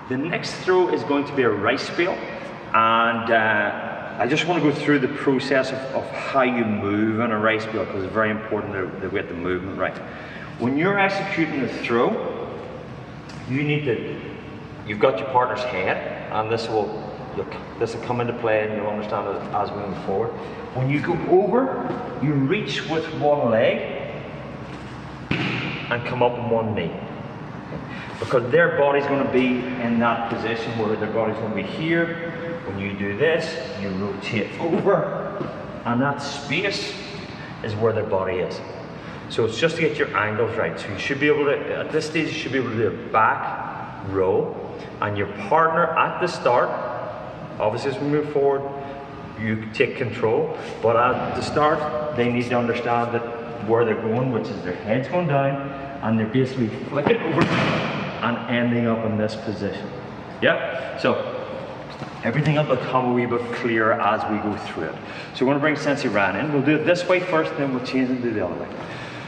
The next throw is going to be a rice bale, and I just want to go through the process of how you move in a rice bale, because it's very important that we get the movement right. When you're executing the throw, you've got your partner's head, and this will come into play, and you'll understand it as we move forward. When you go over, you reach with one leg and come up on one knee. Because their body's going to be in that position where their body's going to be here. When you do this, you rotate over, and that space is where their body is. So it's just to get your angles right. So you should be able to, at this stage, you should be able to do a back row, and your partner at the start, obviously as we move forward, you take control, but at the start, they need to understand that where they're going, which is their head's going down, and they're basically flicking over and ending up in this position. Yeah? So everything will become a wee bit clearer as we go through it. So we're going to bring Sensei Ryan in. We'll do it this way first, then we'll change and do the other way.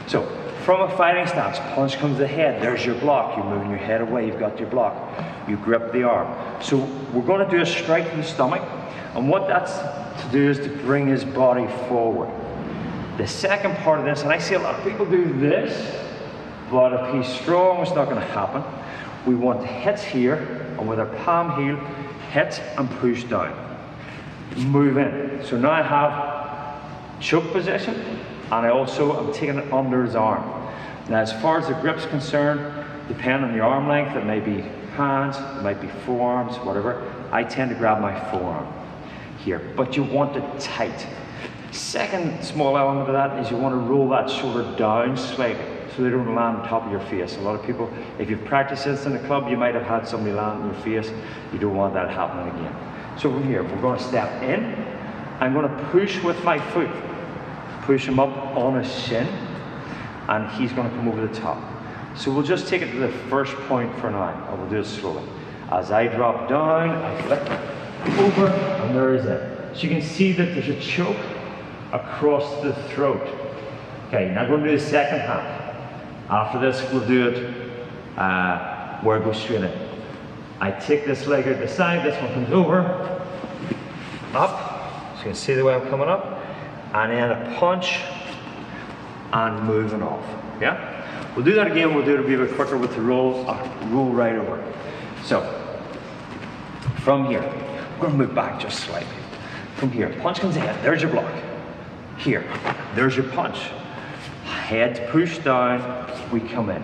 So from a fighting stance, punch comes to the head. There's your block. You're moving your head away. You've got your block. You grip the arm. So we're going to do a strike to the stomach, and what that's to do is to bring his body forward. The second part of this, and I see a lot of people do this, but if he's strong, it's not going to happen. We want the hits here, and with our palm heel, hit and push down. Move in. So now I have choke position, and I also am taking it under his arm. Now as far as the grip's concerned, depending on your arm length, it may be hands, it might be forearms, whatever. I tend to grab my forearm here, but you want it tight. Second small element of that is you want to roll that shoulder down slightly, so they don't land on top of your face. A lot of people, if you've practiced this in the club, you might have had somebody land on your face. You don't want that happening again. So from here, we're going to step in. I'm going to push with my foot. Push him up on his shin, and he's going to come over the top. So we'll just take it to the first point for now, and we'll do it slowly. As I drop down, I flick over, and there is it. So you can see that there's a choke across the throat. Okay, now we're going to do the second hand. After this, we'll do it where it goes straight in. I take this leg out the side, this one comes over, up, so you can see the way I'm coming up, and then a punch, and moving off, yeah? We'll do that again, we'll do it a bit quicker with the roll right over. So, from here, we're going to move back just slightly. From here, punch comes in, there's your block. Here, there's your punch. Head pushed down, we come in.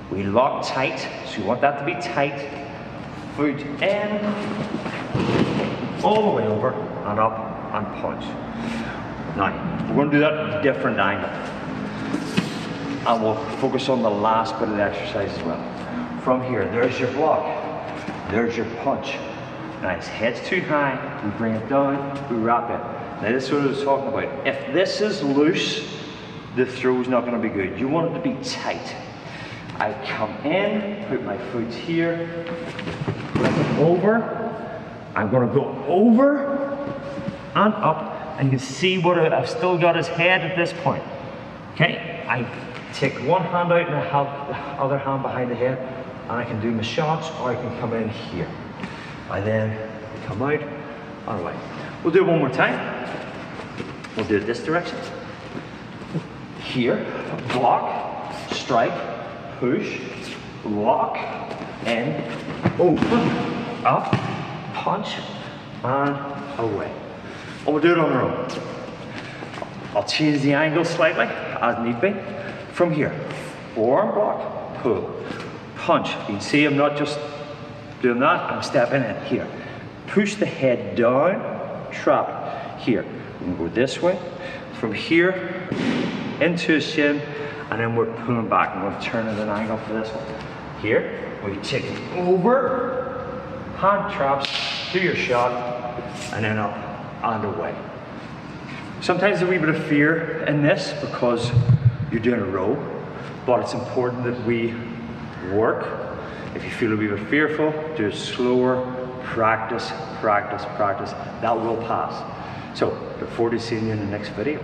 We lock tight, so you want that to be tight. Foot in, all the way over, and up, and punch. Now, we're going to do that at a different angle. And we'll focus on the last bit of the exercise as well. From here, there's your block, there's your punch. Now his head's too high, we bring it down, we wrap it. Now this is what I was talking about. If this is loose, the throw's not going to be good. You want it to be tight. I come in, put my foot here, flip it over. I'm going to go over and up, and you can see what I've still got his head at this point. Okay, I take one hand out and I have the other hand behind the head, and I can do my shots, or I can come in here. I then come out and away. We'll do it one more time. We'll do it this direction. Here, block, strike, push, lock, in, over, up, punch, and away. And we'll do it on our own. I'll change the angle slightly, as need be. From here, forearm block, pull, punch. You can see I'm not just doing that, I'm stepping in here. Push the head down, trap, here. We can go this way. From here, into his shin, and then we're pulling back. I'm going to turn at an angle for this one. Here, we take it over, hand traps, do your shot, and then up and away. Sometimes there's a wee bit of fear in this because you're doing a row, but it's important that we work. If you feel a wee bit fearful, do it slower, practice, practice, practice. That will pass. So, look forward to seeing you in the next video.